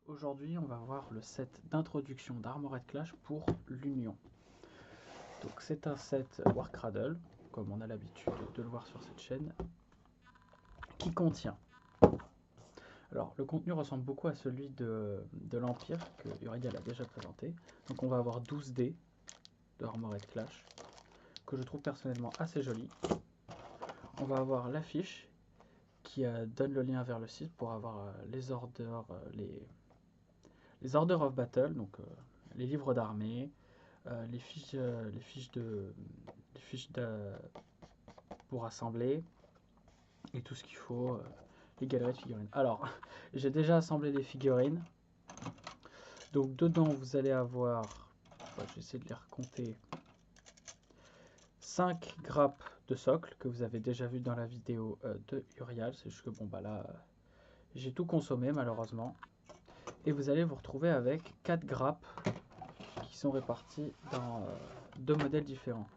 Aujourd'hui, on va voir le set d'introduction d'Armored Clash pour l'Union. Donc c'est un set Warcradle, comme on a l'habitude de le voir sur cette chaîne, qui contient... Alors le contenu ressemble beaucoup à celui de l'Empire, que Uriel a déjà présenté. Donc on va avoir 12 dés de Armored Clash, que je trouve personnellement assez joli. On va avoir l'affiche, qui donne le lien vers le site pour avoir les orders, les orders of battle, donc les livres d'armée, les fiches pour assembler et tout ce qu'il faut, les galeries de figurines. Alors, j'ai déjà assemblé des figurines. Donc dedans, vous allez avoir, je vais essayer de les recompter, 5 grappes de socle que vous avez déjà vu dans la vidéo de Uriel. C'est juste que bon bah là, j'ai tout consommé malheureusement. Et vous allez vous retrouver avec 4 grappes qui sont réparties dans 2 modèles différents.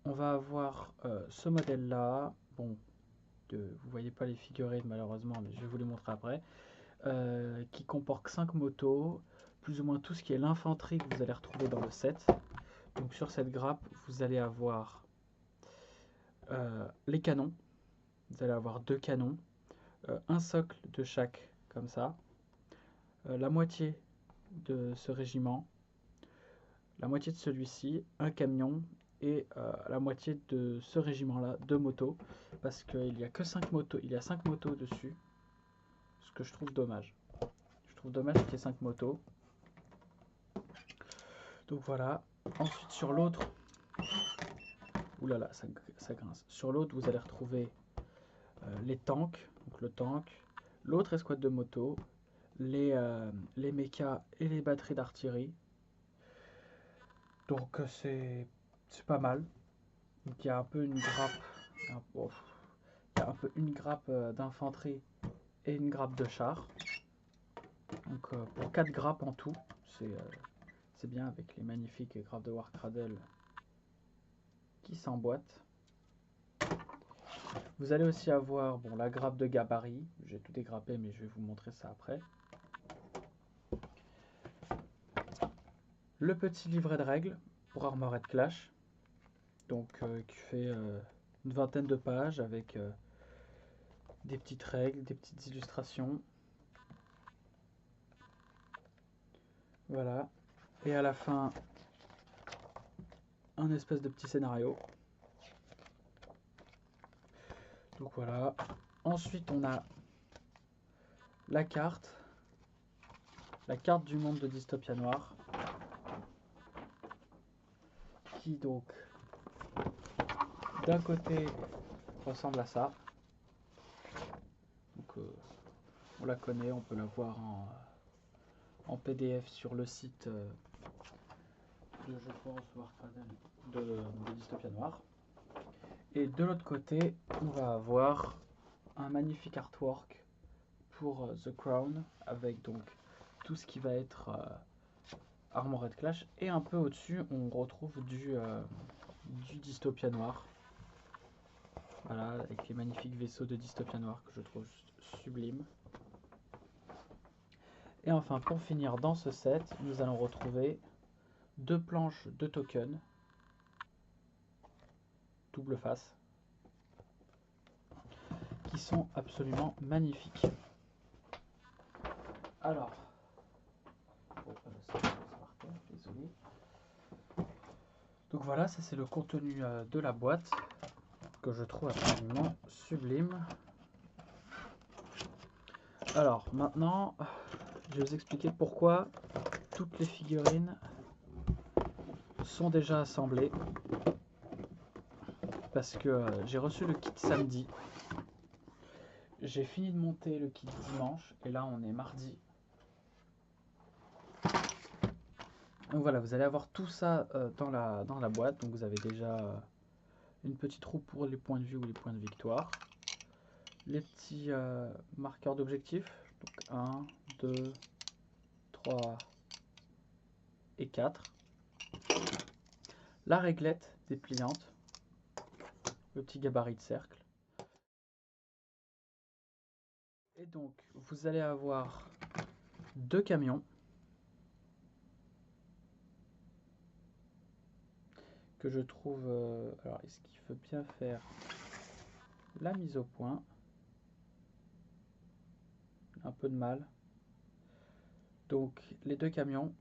On va avoir ce modèle là, bon, vous voyez pas les figurines malheureusement, mais je vais vous les montrer après, qui comporte 5 motos, plus ou moins tout ce qui est l'infanterie que vous allez retrouver dans le set. Donc sur cette grappe, vous allez avoir les canons, vous allez avoir 2 canons, un socle de chaque comme ça, la moitié de ce régiment, la moitié de celui-ci, un camion, et la moitié de ce régiment là, 2 motos, parce qu'il n'y a que 5 motos, il y a 5 motos dessus, ce que je trouve dommage. Je trouve dommage qu'il y ait 5 motos. Donc voilà. Ensuite sur l'autre, oulala, ça grince. Sur l'autre, vous allez retrouver les tanks, donc le tank, l'autre escouade de motos, les mechas et les batteries d'artillerie. Donc c'est pas mal. Donc il y a un peu une grappe, il y a un peu une grappe d'infanterie et une grappe de char. Donc pour 4 grappes en tout, c'est bien avec les magnifiques grappes de Warcradle qui s'emboîtent. Vous allez aussi avoir la grappe de gabarit. J'ai tout dégrappé, mais je vais vous montrer ça après. Le petit livret de règles pour Armored Clash, donc qui fait une vingtaine de pages avec des petites règles, des petites illustrations. Voilà. Et à la fin, un espèce de petit scénario. Donc voilà. Ensuite, on a la carte du monde de Dystopia Noir, qui donc d'un côté ressemble à ça. Donc on la connaît, on peut la voir en PDF sur le site de, je pense, de Dystopia Noir. Et de l'autre côté, on va avoir un magnifique artwork pour The Crown, avec donc tout ce qui va être Armored Clash, et un peu au-dessus on retrouve du Dystopia Noir. Voilà, avec les magnifiques vaisseaux de Dystopia Noir que je trouve sublimes. Et enfin, pour finir dans ce set, nous allons retrouver 2 planches de tokens, double face, qui sont absolument magnifiques. Alors, désolé. Donc voilà, ça c'est le contenu de la boîte, que je trouve absolument sublime. Alors maintenant, je vais vous expliquer pourquoi toutes les figurines sont déjà assemblées. Parce que j'ai reçu le kit samedi. J'ai fini de monter le kit dimanche. Et là on est mardi. Donc voilà, vous allez avoir tout ça dans la boîte. Donc vous avez déjà une petite roue pour les points de vue ou les points de victoire. Les petits marqueurs d'objectifs. Donc 1, 2, 3 et 4. La réglette dépliante. Le petit gabarit de cercle. Et donc vous allez avoir 2 camions que je trouve... alors, est-ce qu'il veut bien faire la mise au point? Un peu de mal. Donc, les 2 camions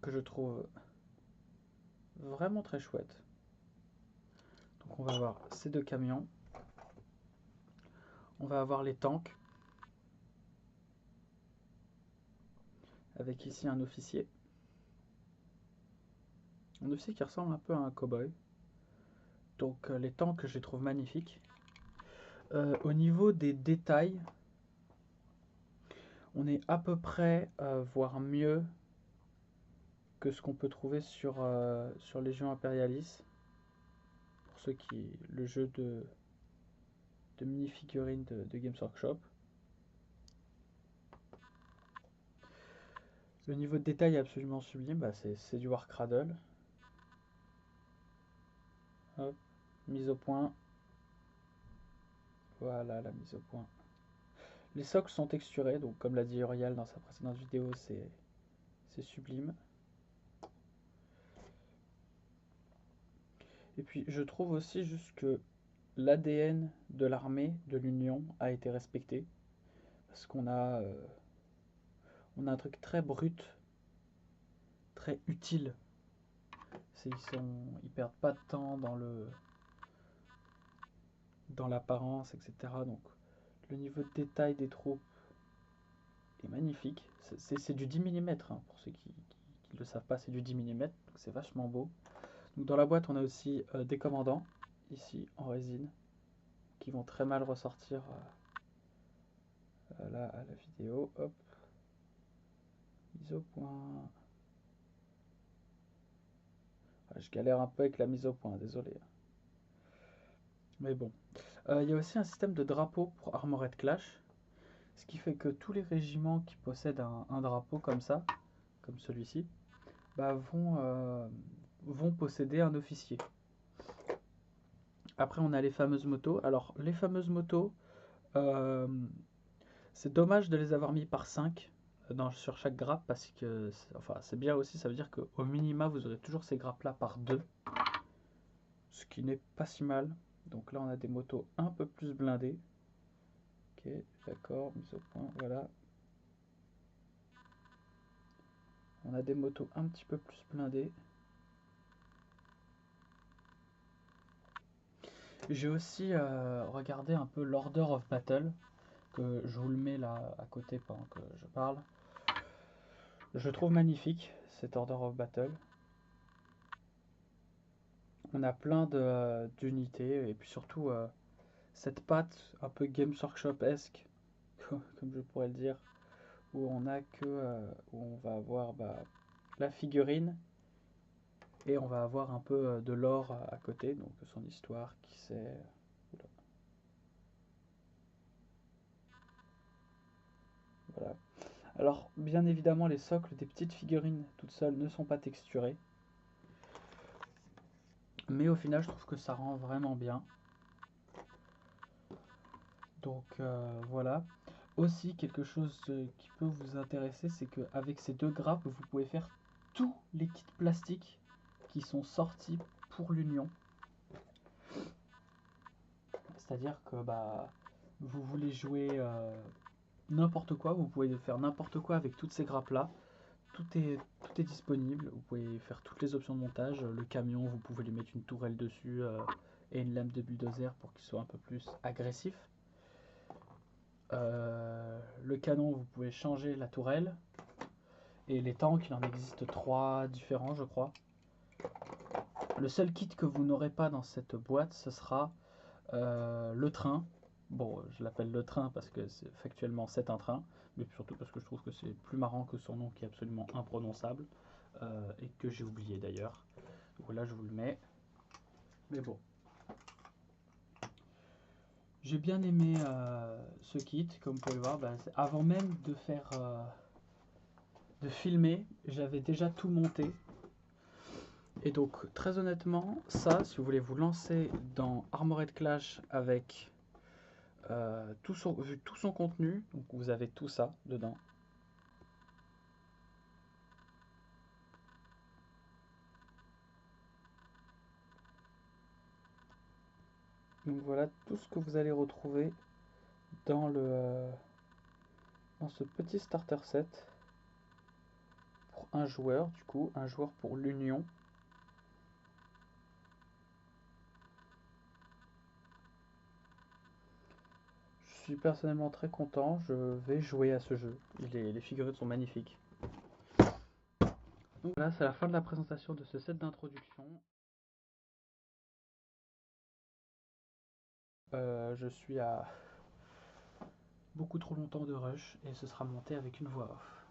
que je trouve vraiment très chouettes. Donc, on va avoir ces 2 camions. On va avoir les tanks. Avec ici un officier. Un officier qui ressemble un peu à un cow-boy. Donc les tanks, je les trouve magnifiques. Au niveau des détails, on est à peu près, voire mieux que ce qu'on peut trouver sur Légion Imperialis. Pour ceux qui... le jeu de mini-figurines de Games Workshop. Le niveau de détail est absolument sublime, bah c'est du Warcradle. Hop, mise au point. Voilà la mise au point. Les socles sont texturés, donc comme l'a dit Uriel dans sa précédente vidéo, c'est sublime. Et puis je trouve aussi juste que l'ADN de l'armée de l'Union a été respecté. Parce qu'on a, on a un truc très brut, très utile. Ils perdent pas de temps dans l'apparence, etc. Donc le niveau de détail des troupes est magnifique. C'est du 10 mm, hein, pour ceux qui ne le savent pas, c'est du 10 mm, donc c'est vachement beau. Donc dans la boîte, on a aussi des commandants, ici en résine, qui vont très mal ressortir là à la vidéo. Hop, mise au point. Je galère un peu avec la mise au point, désolé. Mais bon. Il y a aussi un système de drapeau pour Armored Clash. Ce qui fait que tous les régiments qui possèdent un drapeau comme ça, comme celui-ci, bah, vont posséder un officier. Après, on a les fameuses motos. Alors, les fameuses motos, c'est dommage de les avoir mis par 5 sur chaque grappe parce que enfin, c'est bien aussi, ça veut dire qu'au minima, vous aurez toujours ces grappes-là par 2. Ce qui n'est pas si mal. Donc là, on a des motos un peu plus blindées. Ok, d'accord, mise au point, voilà. On a des motos un petit peu plus blindées. J'ai aussi regardé un peu l'Order of Battle, que je vous le mets là à côté pendant que je parle. Je trouve magnifique cet Order of Battle. On a plein d'unités et puis surtout cette patte un peu Games Workshop-esque, comme je pourrais le dire, où on a que où on va avoir la figurine et on va avoir un peu de lore à côté, donc son histoire, qui c'est. Voilà. Alors, bien évidemment, les socles des petites figurines toutes seules ne sont pas texturés. Mais au final, je trouve que ça rend vraiment bien. Donc voilà. Aussi, quelque chose qui peut vous intéresser, c'est qu'avec ces 2 grappes, vous pouvez faire tous les kits plastiques qui sont sortis pour l'Union. C'est-à-dire que vous voulez jouer n'importe quoi, vous pouvez faire n'importe quoi avec toutes ces grappes-là. Tout est disponible, vous pouvez faire toutes les options de montage. Le camion, vous pouvez lui mettre une tourelle dessus et une lame de bulldozer pour qu'il soit un peu plus agressif. Le canon, vous pouvez changer la tourelle. Et les tanks, il en existe 3 différents, je crois. Le seul kit que vous n'aurez pas dans cette boîte, ce sera le train. Bon, je l'appelle le train parce que factuellement c'est un train, mais surtout parce que je trouve que c'est plus marrant que son nom qui est absolument imprononçable et que j'ai oublié d'ailleurs. Voilà, je vous le mets. Mais bon. J'ai bien aimé ce kit, comme vous pouvez le voir. Avant même de filmer, j'avais déjà tout monté. Et donc, très honnêtement, ça, si vous voulez vous lancer dans Armored Clash avec vu tout son contenu, donc vous avez tout ça dedans. Donc voilà tout ce que vous allez retrouver dans dans ce petit starter set pour un joueur, du coup, un joueur pour l'Union. Je suis personnellement très content, je vais jouer à ce jeu. Les figurines sont magnifiques. Donc voilà, c'est la fin de la présentation de ce set d'introduction. Je suis à beaucoup trop longtemps de rush et ce sera monté avec une voix off.